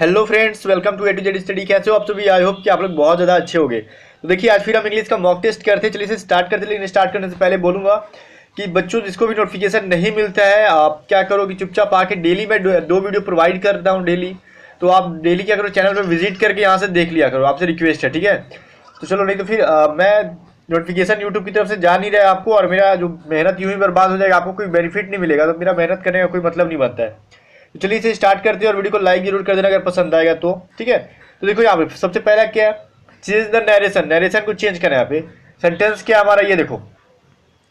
Hello friends, welcome to A to Z study. कैसे हो आप सभी? आई होप कि आप लोग बहुत ज़्यादा अच्छे होंगे। तो देखिए, आज फिर हम इंग्लिश का मॉक टेस्ट करते हैं। चलिए इसे स्टार्ट करते हैं, लेकिन स्टार्ट करने से पहले बोलूँगा कि बच्चों जिसको भी नोटिफिकेशन नहीं मिलता है, आप क्या करो कि चुपचाप आके डेली मैं दो वीडियो प्रोवाइड करता हूँ डेली। तो आप डेली क्या करो, चैनल पर विजिट करके यहाँ से देख लिया करो। आपसे रिक्वेस्ट है, ठीक है? तो चलो, नहीं तो फिर मैं नोटिफिकेशन यूट्यूब की तरफ से जा नहीं रहा है आपको, और मेरा जो मेहनत यूं ही बर्बाद हो जाएगा, आपको कोई बेनिफिट नहीं मिलेगा। तो मेरा मेहनत करने का कोई मतलब नहीं बनता है। तो चलिए इसे स्टार्ट करते हैं, और वीडियो को लाइक जरूर कर देना अगर पसंद आएगा तो, ठीक है? तो देखो यहाँ पे सबसे पहला क्या है, चेंज द नरेशन। नरेशन को चेंज करना है यहाँ पे। सेंटेंस क्या हमारा, ये देखो,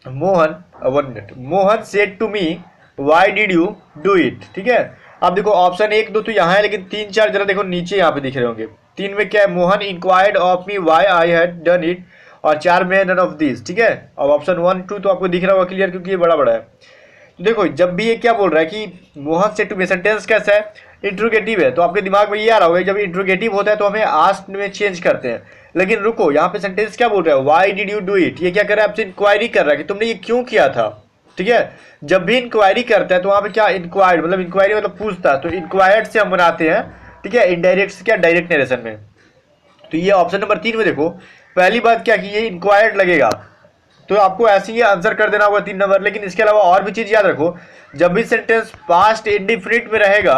Mohan, 1 minute, Mohan said to me why did you do it, ठीक है? आप देखो ऑप्शन 1 2 तो यहाँ है, लेकिन 3 4 जरा देखो नीचे यहाँ पे दिख रहे होंगे। 3 में क्या है, Mohan inquired of me why I had done it, और 4 में नन ऑफ दिस, ठीक है? और ऑप्शन 1 2 तो आपको दिख रहा होगा क्लियर, क्योंकि ये बड़ा बड़ा है। देखो, जब भी ये क्या बोल रहा है कि मोहन से टू मी, सेंटेंस कैसा है, इंट्रोगेटिव है, तो आपके दिमाग में ये आ रहा होगा जब इंट्रोगेटिव होता है तो हमें आस्क्ड में चेंज करते हैं। लेकिन रुको, यहाँ पे सेंटेंस क्या बोल रहा है, why did you do it. ये क्या कर रहा है, आपसे इंक्वायरी कर रहा है कि तुमने ये क्यों किया था, ठीक है? जब भी इंक्वायरी करता है तो वहाँ पे क्या, इंक्वायर्ड मतलब इंक्वायरी मतलब पूछता है, तो इंक्वायर्ड से हम बनाते हैं, ठीक है? इनडायरेक्ट से क्या, डायरेक्ट नरेशन में। तो ये ऑप्शन नंबर 3 में देखो, पहली बात क्या कि ये इंक्वायर्ड लगेगा, तो आपको ऐसे ही आंसर कर देना होगा 3 नंबर। लेकिन इसके अलावा और भी चीज याद रखो, जब भी सेंटेंस पास्ट इंडिफिनिट में रहेगा,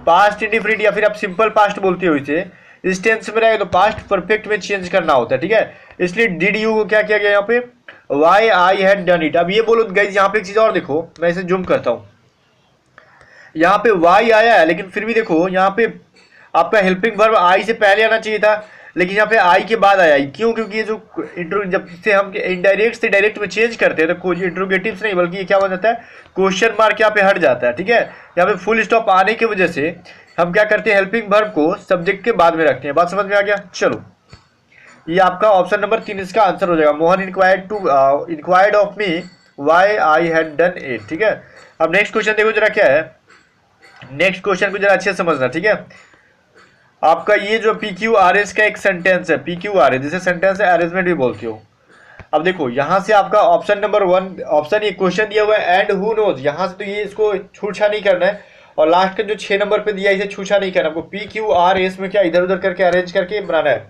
पास्ट इंडिफिनिट या फिर आप सिंपल पास्ट बोलते हो इसे, इस टेंस में रहेगा तो पास्ट परफेक्ट में चेंज करना होता है, ठीक है? इसलिए डिड यू को क्या किया गया यहाँ पे, why I had done it. अब ये बोलो गाइस, यहाँ पे एक चीज और देखो, मैं इसे जूम करता हूँ। यहाँ पे वाई आया है, लेकिन फिर भी देखो यहाँ पे आपका हेल्पिंग वर्ब आई से पहले आना चाहिए था, लेकिन यहाँ पे आई के बाद आया। क्यों? क्योंकि ये जो जब से हम इनडायरेक्ट से डायरेक्ट में चेंज करते हैं तो कोई इंट्रोगेटिव से नहीं, बल्कि ये क्या बन जाता है, क्वेश्चन मार्क यहाँ पे हट जाता है, ठीक है? यहाँ पे फुल स्टॉप आने की वजह से हम क्या करते हैं, हेल्पिंग वर्ब को सब्जेक्ट के बाद में रखते हैं। बात समझ में आ गया? चलो, ये आपका ऑप्शन नंबर 3 इसका आंसर हो जाएगा। Mohan inquired of me why I had done it, ठीक है? अब नेक्स्ट क्वेश्चन देखो जरा क्या है। नेक्स्ट क्वेश्चन को जरा अच्छे से समझना, ठीक है? आपका ये जो पी क्यू आर एस का एक सेंटेंस है, पी क्यू आर एस, जिसे सेंटेंस अरेंजमेंट भी बोलते हो। अब देखो यहाँ से आपका ऑप्शन नंबर 1 ऑप्शन, ये क्वेश्चन दिया हुआ है एंड हु नोज, यहाँ से तो ये इसको छूछा नहीं करना है, और लास्ट का जो 6 नंबर पे दिया है इसे छूछा नहीं करना। आपको पी क्यू आर एस में क्या इधर उधर करके अरेंज करके बनाना है।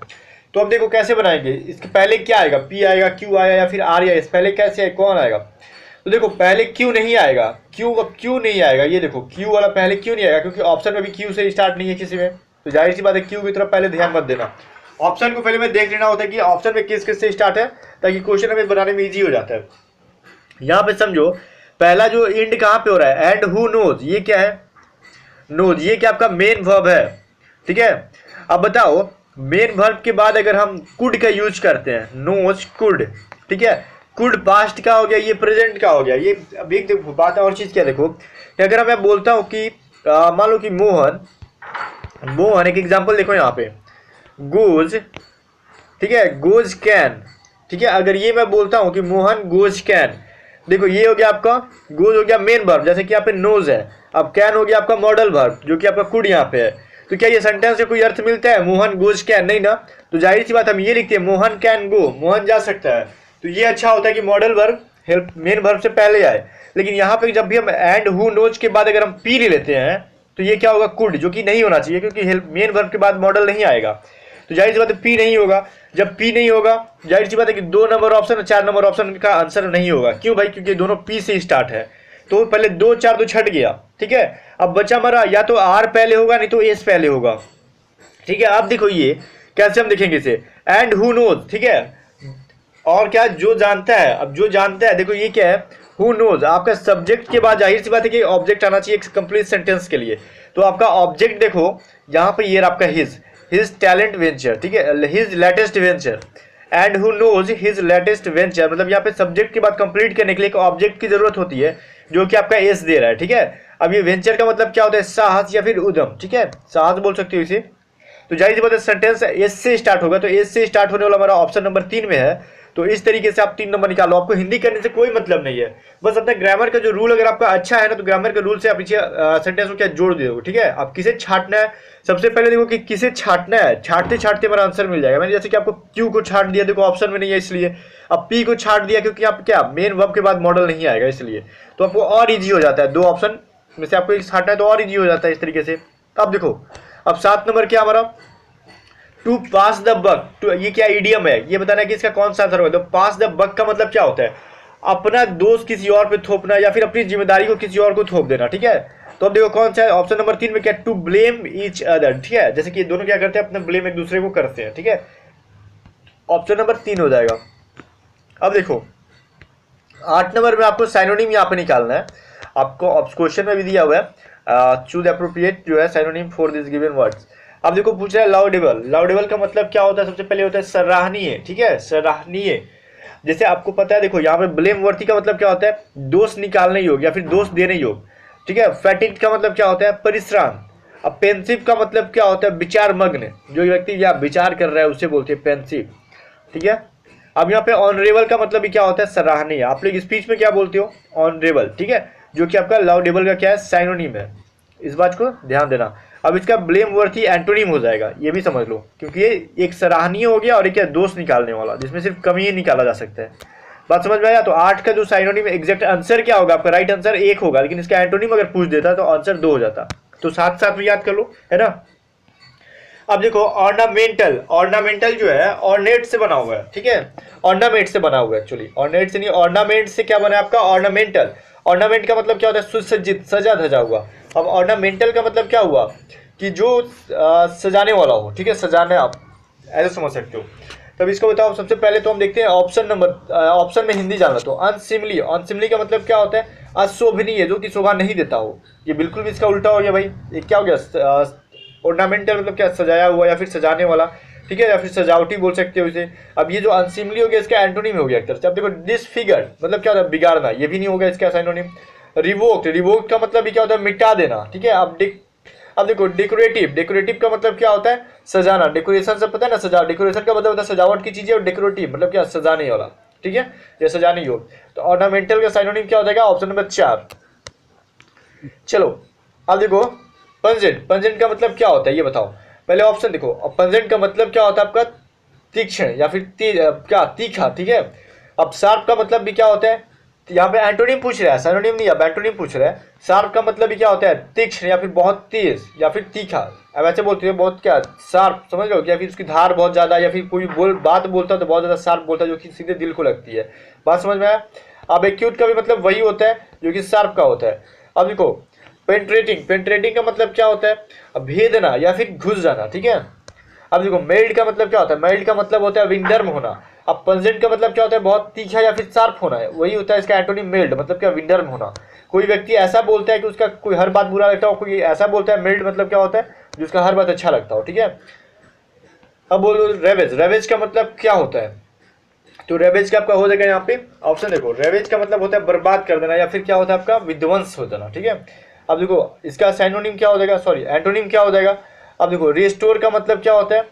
तो अब देखो कैसे बनाएंगे, इसके पहले क्या आएगा, पी आएगा, क्यू आया, या फिर आर या एस, पहले कैसे है, कौन आएगा? तो देखो पहले क्यू नहीं आएगा, क्यू नहीं आएगा। ये देखो क्यू वाला पहले क्यों नहीं आएगा, क्योंकि ऑप्शन में भी क्यू से स्टार्ट नहीं है किसी में, तो जाहिर सी बात है क्यू की तरफ पहले ध्यान मत देना। ऑप्शन को पहले में देख लेना होता है कि ऑप्शन में किस किस से स्टार्ट है, ताकि क्वेश्चन हमें बनाने में इजी हो जाता है। यहाँ पे समझो, पहला जो एंड कहाँ पे हो रहा है, एंड हु नोज, ये क्या है, नोज, ये क्या आपका मेन वर्ब है, ठीक है? अब बताओ, मेन वर्ब के बाद अगर हम कुड का यूज करते हैं, नोज कुड, ठीक है? कुड पास्ट का हो गया, ये प्रेजेंट का हो गया। ये अब एक देखो बात और चीज क्या, देखो कि अगर मैं बोलता हूँ कि मान लो कि मोहन एक एग्जांपल देखो यहाँ पे, गोज, ठीक है, गोज कैन, ठीक है? अगर ये मैं बोलता हूँ कि मोहन गोज कैन, देखो ये हो गया आपका, गोज हो गया मेन वर्ब, जैसे कि यहाँ पे नोज है। अब कैन हो गया आपका मॉडल वर्ब, जो कि आपका कुड यहाँ पे है। तो क्या ये सेंटेंस से कोई अर्थ मिलता है, मोहन गोज कैन? नहीं ना। तो जाहिर सी बात हम ये लिखते हैं, मोहन कैन गो, मोहन जा सकता है। तो ये अच्छा होता है कि modal verb help main verb से पहले आए। लेकिन यहाँ पे जब भी हम एंड हु नोज के बाद अगर हम पी ले लेते हैं, तो ये क्या होगा, कुड, जो कि नहीं होना चाहिए, क्योंकि मेन वर्ब के बाद मॉडल नहीं आएगा। तो जाहिर सी बात है पी नहीं होगा। जब पी नहीं होगा, जाहिर सी बात है कि 2 नंबर ऑप्शन और 4 नंबर ऑप्शन का आंसर नहीं होगा। क्यों भाई? क्योंकि दोनों पी से स्टार्ट है। तो पहले 2 4 तो छट गया, ठीक है? अब बचा हमारा या तो आर पहले होगा, नहीं तो एस पहले होगा, ठीक है? अब देखो ये कैसे हम देखेंगे इसे, एंड हु नोज, ठीक है? और क्या, जो जानता है। अब जो जानता है, देखो ये क्या है, हु नोज, आपका सब्जेक्ट के बाद जाहिर सी बात है कि ऑब्जेक्ट आना चाहिए कंप्लीट सेंटेंस के लिए। तो आपका ऑब्जेक्ट देखो यहाँ पे, ये आपका हिज टैलेंट वेंचर, ठीक है, his latest venture, and who knows his latest venture. मतलब यहाँ पे सब्जेक्ट के बाद कंप्लीट करने के लिए एक ऑब्जेक्ट की जरूरत होती है, जो कि आपका एस दे रहा है, ठीक है? अब ये वेंचर का मतलब क्या होता है, साहस या फिर उद्यम, ठीक है? साहस बोल सकते हो इसे। तो जाहिर सी बात है सेंटेंस एस से स्टार्ट होगा, तो एस से स्टार्ट होने वाला हमारा ऑप्शन नंबर 3 में है। तो इस तरीके से आप 3 नंबर निकालो। आपको हिंदी करने से कोई मतलब नहीं है, बस अपना ग्रामर का जो रूल अगर आपका अच्छा है ना, तो ग्रामर के रूल से आप पीछे सेंटेंस को क्या जोड़ दोगे, ठीक है? आप किसे छांटना है, सबसे पहले देखो कि किसे छांटना है, छांटते छांटते हमारा आंसर मिल जाएगा। मैंने जैसे कि आपको क्यू को छांट दिया, देखो ऑप्शन में नहीं है इसलिए। अब पी को छांट दिया, क्योंकि आप क्या, मेन वर्ब के बाद मॉडल नहीं आएगा इसलिए। तो आपको और ईजी हो जाता है, 2 ऑप्शन में से आपको एक छांटना है तो और ईजी हो जाता है इस तरीके से। अब देखो, अब 7 नंबर क्या हमारा, to pass the buck, to ये क्या इडियम है, ये बताना है कि इसका कौन सा आंसर होगा। तो पास द बक का मतलब क्या होता है, अपना दोष किसी और पे थोपना या फिर अपनी जिम्मेदारी को किसी और को थोप देना, ठीक है। तो अब देखो कौन सा है, ऑप्शन नंबर 3 में क्या, टू ब्लेम ईच अदर, ठीक है, जैसे कि ये दोनों क्या करते हैं, अपना ब्लेम एक दूसरे को करते हैं, ठीक है। ऑप्शन नंबर 3 हो जाएगा। अब देखो 8 नंबर में आपको साइनोनिम यहाँ पे निकालना है, आपको क्वेश्चन में भी दिया हुआ है, चूज एप्रोप्रिएट जो है synonym for this given words. अब देखो पूछ रहा है लाउडेबल, लाउडेबल का मतलब क्या होता है, सबसे पहले होता है सराहनीय, ठीक है, सराहनीय। जैसे आपको पता है, देखो यहाँ पे ब्लेम वर्थी का मतलब क्या होता है, दोष निकालने योग या फिर दोष देने योग, ठीक है। फैटिग्ड का मतलब क्या होता है, परिश्रांत। अब पेंसिव का मतलब क्या होता है, विचार मग्न, जो व्यक्ति या विचार कर रहा है उसे बोलते हैं पेंसिव, ठीक है। अब यहाँ पे ऑनरेबल का मतलब भी क्या होता है, सराहनीय। आप लोग स्पीच में क्या बोलते हो, ऑनरेबल, ठीक है, जो कि आपका लाउडेबल का क्या है, साइनोनिम है, इस बात को ध्यान देना। अब इसका ब्लेम वर्थी एंटोनिम हो जाएगा, ये भी समझ लो, क्योंकि ये एक सराहनीय हो गया और एक दोष निकालने वाला, जिसमें सिर्फ कमी ही निकाला जा सकता है। बात समझ में आया। तो 8 का जो साइनोनिम एग्जैक्ट आंसर क्या होगा, आपका राइट आंसर 1 होगा, लेकिन इसका एंटोनिम अगर पूछ देता तो आंसर 2 हो जाता। तो साथ साथ में याद कर लो, है ना। अब देखो ऑर्नामेंटल, ऑर्नामेंटल जो है ऑर्नेट से बना हुआ है, ठीक है, ऑर्नामेंट से बना हुआ है, एक्चुअली ऑर्नेट से नहीं, ऑर्नामेंट से क्या बना है आपका, ऑर्नामेंटल। ऑर्नामेंट का मतलब क्या होता है, सुसज्जित, सजा धजा हुआ। अब ऑर्नामेंटल का मतलब क्या हुआ, कि जो सजाने वाला हो, ठीक है, सजाने, आप ऐसे समझ सकते हो। तब इसको बताओ, सबसे पहले तो हम देखते हैं ऑप्शन नंबर, ऑप्शन में हिंदी जानना। तो अनसिमली, अनसिमली का मतलब क्या होता है, अशोभनीय, जो कि शोभा नहीं देता हो। ये बिल्कुल भी इसका उल्टा हो गया भाई, ये क्या हो गया, ऑर्नामेंटल मतलब क्या, सजाया हुआ या फिर सजाने वाला, ठीक है, या फिर सजावटी बोल सकते हो इसे। अब ये जो अनसिमली हो गया, इसका एंटोनिम हो गया एक तरह से। अब देखो डिसफिगर्ड मतलब क्या होता है, बिगाड़ना, ये भी नहीं होगा इसका साइनोनिम। रिवोक्ड, रिवोक्ड का मतलब भी क्या होता है, मिटा देना, ठीक है। अब देखो डेकोरेटिव, डेकोरेटिव का मतलब क्या होता है, सजाना, डेकोरेशन से पता है ना, सजा, डेकोरेशन का मतलब होता है सजावट की चीजें, और डेकोरेटिव मतलब क्या, सजाने वाला, ठीक है, ये सजाने योग। तो ऑर्नामेंटल का साइनोनिम क्या हो जाएगा, ऑप्शन नंबर 4। चलो अब देखो पंजेंट, पंजेंट का मतलब क्या होता है ये बताओ। पहले ऑप्शन देखो, अब पंजेंट का मतलब क्या होता है आपका, तीक्ष्ण या फिर क्या, तीखा, ठीक है। अब शार्प का मतलब भी क्या होता है, यहाँ पे एंटोनिम पूछ रहा है, सिनोनिम नहीं, अब एंटोनिम पूछ रहा है। शार्प का मतलब भी क्या होता है, तीक्ष्ण या फिर बहुत तेज या फिर तीखा। अब ऐसे बोलते हैं बहुत क्या, शार्प, समझ लो, या फिर उसकी धार बहुत ज्यादा, या फिर कोई बात बोलता है तो बहुत ज्यादा शार्प बोलता है, जो कि सीधे दिल को लगती है। बात समझ में आया। अब एक्यूट का भी मतलब वही होता है जो कि शार्प का होता है। अब देखो पेंट्रेटिंग, पेंट्रेटिंग का मतलब क्या होता है, भेदना या फिर घुस जाना, ठीक है। अब देखो मेल्ड का मतलब क्या होता है, मेल्ड का मतलब होता है विंडर्म होना। अब पंजेंट का मतलब क्या होता है, बहुत तीखा या फिर शार्प होना है, वही होता है इसका एंटोनिम मेल्ड, मतलब क्या, विंडर्म होना। कोई व्यक्ति ऐसा बोलता है कि उसका कोई हर बात बुरा लगता हो, कोई ऐसा बोलता है मेल्ड मतलब क्या होता है, जिसका हर बात अच्छा लगता हो, ठीक है। अब बोलो रेवेज, रेवेज का मतलब क्या होता है, तो रेवेज का आपका हो जाएगा यहाँ पे ऑप्शन देखो, रेवेज का मतलब होता है बर्बाद कर देना या फिर क्या होता है आपका, विध्वंस हो जाना, ठीक है। अब देखो इसका साइनोनिम क्या हो जाएगा, सॉरी एंटोनिम क्या हो जाएगा। अब देखो रिस्टोर का मतलब क्या होता है,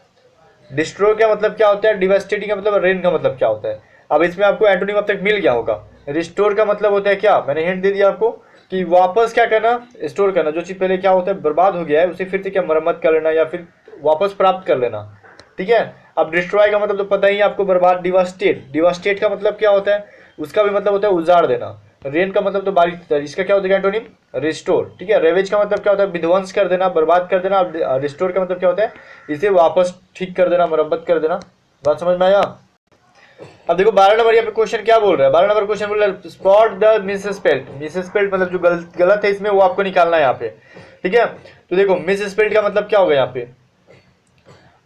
डिस्ट्रॉय का मतलब क्या होता है, डिवास्टेटिंग का मतलब, रेन का मतलब क्या होता है। अब इसमें आपको एंटोनिम अब तक मिल गया होगा। रिस्टोर का मतलब होता है क्या, मैंने हिंट दे दिया आपको कि वापस क्या करना, स्टोर करना, जो चीज पहले क्या होता है बर्बाद हो गया है उसे फिर से क्या मरम्मत कर लेना या फिर वापस प्राप्त कर लेना, ठीक है। अब डिस्ट्रॉय का मतलब तो पता ही है आपको, बर्बाद। डिवास्टेट, डिवास्टेट का मतलब क्या होता है, उसका भी मतलब होता है उजाड़ देना। रेन का मतलब तो बारिश, इसका क्या होता है एंटोनिम, रिस्टोर, ठीक है। रेवेज का मतलब क्या होता है, विध्वंस कर देना, बर्बाद कर देना। रिस्टोर का मतलब क्या होता है, इसे वापस ठीक कर देना, मरम्मत कर देना। बात समझ में आया। अब देखो 12 नंबर यहाँ पे क्वेश्चन क्या बोल रहा है, 12 नंबर क्वेश्चन बोल रहा है स्पॉट द मिसस्पेल्ड, मिसस्पेल्ड मतलब जो गलत है इसमें वो आपको निकालना है यहाँ पे, ठीक है। तो देखो मिसस्पेल्ड का मतलब क्या होगा यहाँ पे,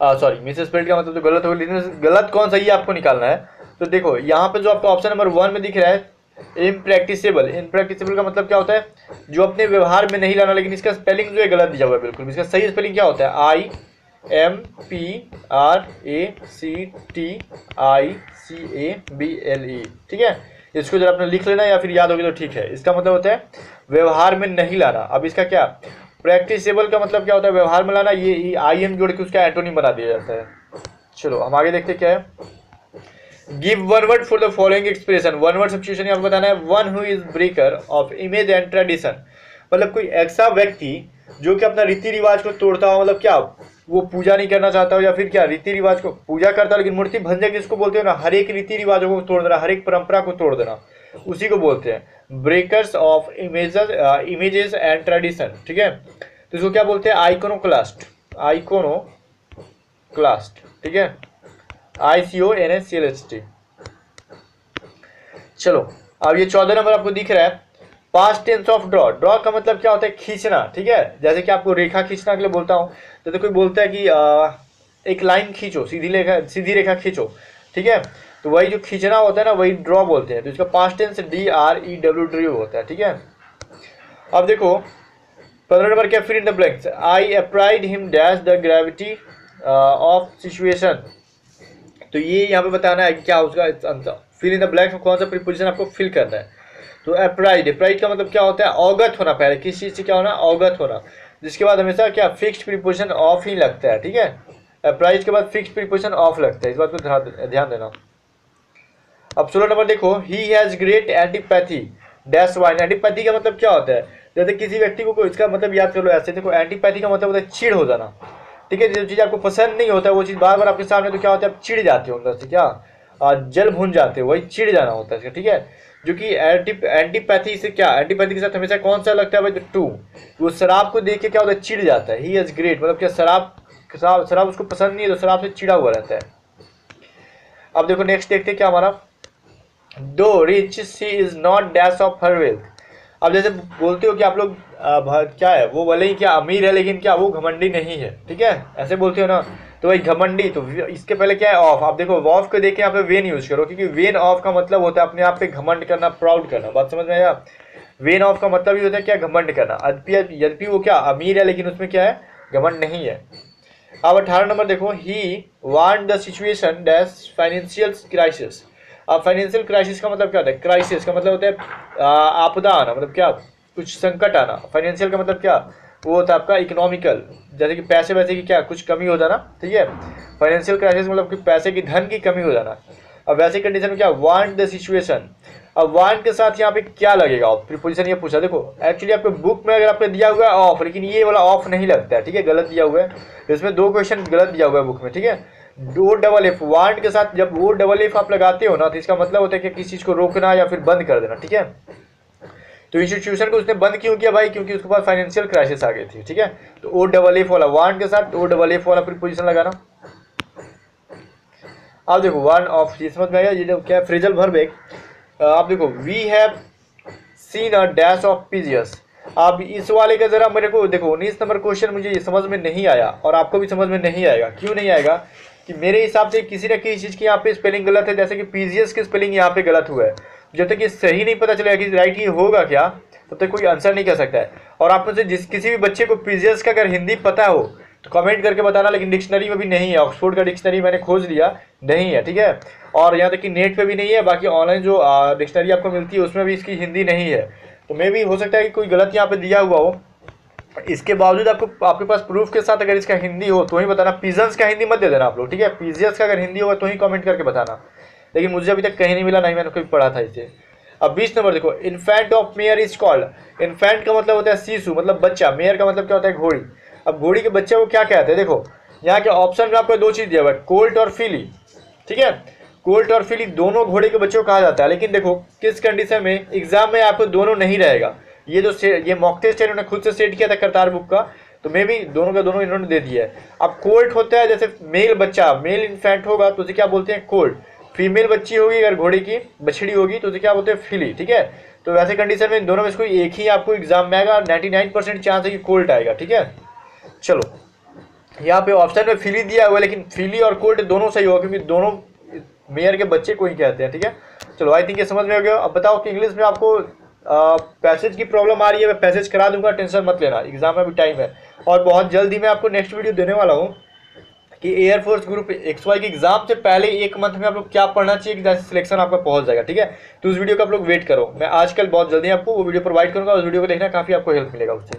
सॉरी मिसस्पेल्ड का मतलब जो गलत होगा, लेकिन गलत कौन सा ये आपको निकालना है। तो देखो यहाँ पे जो आपको ऑप्शन नंबर 1 में दिख रहा है इम्प्रैक्टिसेबल, इम्प्रैक्टिसेबल का मतलब क्या होता है, जो अपने व्यवहार में नहीं लाना, लेकिन इसका स्पेलिंग जो है गलत दिया हुआ है बिल्कुल। इसका सही स्पेलिंग क्या होता है, IMPRACTICABLE, ठीक है। इसको जरा आपने लिख लेना या फिर याद होगी तो ठीक है। इसका मतलब होता है व्यवहार में नहीं लाना। अब इसका क्या, प्रैक्टिसेबल का मतलब क्या होता है, व्यवहार में लाना, ये IM जोड़ के उसका एंटोनिम बना दिया जाता है। चलो हम आगे देखते क्या है। Give one word for the following expression, one word substitution आपको बताना है। One who is breaker of image and tradition, मतलब कोई ऐसा व्यक्ति जो कि अपना रीति रिवाज को तोड़ता हो, मतलब क्या वो पूजा नहीं करना चाहता हो या फिर क्या रीति रिवाज को पूजा करता हो, लेकिन मूर्ति भंजक जिसको बोलते हो ना, हर एक रीति रिवाजों को तोड़ देना, हर एक परंपरा को तोड़ देना, उसी को बोलते हैं breakers of images and tradition, ठीक है। तो इसको क्या बोलते हैं, आइकोनोक्लास्ट, आइकोनोक्लास्ट, ठीक है, ICONACLST। चलो अब ये 14 नंबर आपको दिख रहा है, past tense of draw. Draw का मतलब क्या होता है, खींचना, ठीक है। जैसे कि आपको रेखा खींचना के लिए बोलता हूँ, जैसे कोई बोलता है कि एक लाइन खींचो, सीधी रेखा खींचो, ठीक है, तो वही जो खींचना होता है ना, वही ड्रॉ बोलते हैं। तो इसका पास्ट टेंस DREW ड्रू होता है, ठीक है। अब देखो 15 नंबर क्या, fill in the blanks. I apprised him dash the gravity of situation. तो ये यहाँ पे बताना है कि क्या उसका answer. Fill in the blanks में कौन सा प्रीपोजिशन आपको फिल करना है। तो अप्राइड, अप्राइड का मतलब क्या होता है, अवगत होना, पहले किस चीज़ से क्या होना, अवगत होना, जिसके बाद हमेशा क्या फिक्स्ड प्रीपोजिशन ऑफ ही लगता है, ठीक है। अप्राइड के बाद फिक्स्ड प्रीपोजिशन ऑफ लगता है, इस बात को ध्यान देना। अब 16 नंबर देखो, he has great antipathy dash wine. Antipathy का मतलब क्या होता है, जैसे किसी व्यक्ति को, इसका मतलब याद कर लो ऐसे, देखो एंटीपैथी का मतलब होता है चिढ़ हो जाना, ठीक है। जो चीज़ आपको पसंद नहीं होता है वो चीज़ बार बार आपके सामने, तो क्या होता है, आप चिढ़ जाते हो अंदर से, क्या जल भून जाते हो, वही चिढ़ जाना होता है इसका, ठीक है। जो कि एंटीपैथी से क्या, एंटीपैथी के साथ हमेशा कौन सा लगता है भाई, टू। वो शराब को देख के क्या होता है, चिढ़ जाता है। ही हैज़ ग्रेट मतलब क्या, शराब उसको पसंद नहीं है, तो शराब से चिढ़ा हुआ रहता है। अब देखो नेक्स्ट देखते हैं क्या हमारा, दो rich she is not dash of her wealth. अब जैसे बोलते हो कि आप लोग क्या है, वो भले ही क्या अमीर है, लेकिन क्या वो घमंडी नहीं है, ठीक है, ऐसे बोलते हो ना, तो भाई घमंडी, तो इसके पहले क्या है, ऑफ। आप देखो ऑफ को देख के यहाँ पे वेन यूज करो, क्योंकि वेन ऑफ का मतलब होता है अपने आप पे घमंड करना, प्राउड करना। बात समझ में आया। वेन ऑफ का मतलब ही होता है क्या, घमंड करना। यद्यपि वो क्या अमीर है, लेकिन उसमें क्या है, घमंड नहीं है। अब 18 नंबर देखो, he want the situation dash financial crisis. अब फाइनेंशियल क्राइसिस का मतलब क्या होता है, क्राइसिस का मतलब होता है आपदा आना, मतलब क्या, कुछ संकट आना। फाइनेंशियल का मतलब क्या, वो होता है आपका इकोनॉमिकल, जैसे कि पैसे वैसे की क्या कुछ कमी हो जाना, ठीक है। फाइनेंशियल क्राइसिस मतलब कि पैसे की, धन की कमी हो जाना। अब वैसे कंडीशन में क्या, वांट द सिचुएशन। अब वांट के साथ यहाँ पे क्या लगेगा, प्रीपोजिशन ये पूछा। देखो एक्चुअली आपके बुक में अगर आपने दिया हुआ है ऑफ, लेकिन ये वाला ऑफ नहीं लगता है, ठीक है, गलत दिया हुआ है। इसमें 2 क्वेश्चन गलत दिया हुआ है बुक में, ठीक है। OFF वांट के साथ जब OFF आप लगाते हो ना, तो इसका मतलब होता है कि किसी चीज को रोकना या फिर बंद कर देना, ठीक है। तो इंस्टीट्यूशन को उसने बंद क्यों किया भाई, क्योंकि उसके पास फाइनेंशियल क्राइसिस आ गई थी, ठीक है। तो OFF वाला वांट के साथ OFF वाला प्रीपोजिशन लगाना। अब देखो वन ऑफ, समझ में आया, ये जो क्या फ्रेजल वर्ब है। आप देखो, we have seen a dash of pigeons. अब इस वाले का जरा मेरे को देखो, 19 नंबर क्वेश्चन मुझे ये समझ में नहीं आया, और आपको भी समझ में नहीं आएगा। क्यों नहीं आएगा, कि मेरे हिसाब से किसी न किसी चीज़ की यहाँ पे स्पेलिंग गलत है, जैसे कि पीजीएस की स्पेलिंग यहाँ पे गलत हुआ है। जब तक ये सही नहीं पता चलेगा कि राइट ये होगा क्या, तब तक कोई आंसर नहीं कर सकता है। और आप मुझे किसी भी बच्चे को पीजीएस का अगर हिंदी पता हो तो कमेंट करके बताना, लेकिन डिक्शनरी में भी नहीं है। ऑक्सफोर्ड का डिक्शनरी मैंने खोज लिया, नहीं है, ठीक है। और यहाँ तक कि नेट पे भी नहीं है, बाकी ऑनलाइन जो डिक्शनरी आपको मिलती है उसमें भी इसकी हिंदी नहीं है। तो मे भी हो सकता है कि कोई गलत यहाँ पे दिया हुआ हो। इसके बावजूद आपको, आपके पास प्रूफ के साथ अगर इसका हिंदी हो तो ही बताना। पिजन्स का हिंदी मत दे देना आप लोग, ठीक है। पीजियस का अगर हिंदी होगा तो ही कमेंट करके बताना, लेकिन मुझे अभी तक कहीं नहीं मिला, नहीं मैंने कभी पढ़ा था इसे। अब 20 नंबर देखो, infant of mayor is called. Infant का मतलब होता है शिशु, मतलब बच्चा। मेयर का मतलब क्या होता है, घोड़ी। अब घोड़ी के बच्चे को क्या कहते हैं, देखो यहाँ के ऑप्शन में आपको 2 चीज़ दिया हुआ है, कोल्ट और फिली, ठीक है। कोल्ट और फिली दोनों घोड़े के बच्चों को कहा जाता है, लेकिन देखो किस कंडीशन में, एग्जाम में आपको दोनों नहीं रहेगा। ये जो ये मॉक टेस्ट है इन्होंने खुद से सेट किया था करतार बुक का, तो मे भी दोनों का दोनों इन्होंने दे दिया है। अब कोल्ट होता है जैसे मेल बच्चा, मेल इन्फेंट होगा तो उसे क्या बोलते हैं, कोल्ट। फीमेल बच्ची होगी अगर घोड़े की बछड़ी होगी तो उसे क्या बोलते हैं, फिली, ठीक है। तो वैसे कंडीशन में इन दोनों में से कोई एक ही आपको एग्जाम में आएगा, 99% चांस है कि कोल्ट आएगा, ठीक है। चलो यहाँ पे ऑप्शन में फिली दिया हुआ है, लेकिन फिली और कोल्ट दोनों सही होगा, क्योंकि दोनों मेयर के बच्चे को ही कहते हैं, ठीक है। चलो आई थिंक ये समझ में हो गया। अब बताओ कि इंग्लिश में आपको पैसेज की प्रॉब्लम आ रही है, मैं पैसेज करा दूंगा, टेंशन मत लेना, एग्जाम में भी टाइम है। और बहुत जल्द ही मैं आपको नेक्स्ट वीडियो देने वाला हूँ कि एयरफोर्स ग्रुप XY के एग्जाम से पहले 1 मंथ में आप लोग क्या पढ़ना चाहिए, जैसे सिलेक्शन आपका पहुंच जाएगा, ठीक है। तो उस वीडियो का आप लोग वेट करो, मैं आजकल बहुत जल्दी आपको वो वीडियो प्रोवाइड करूंगा, उस वीडियो को देखना, काफी आपको हेल्प मिलेगा उससे।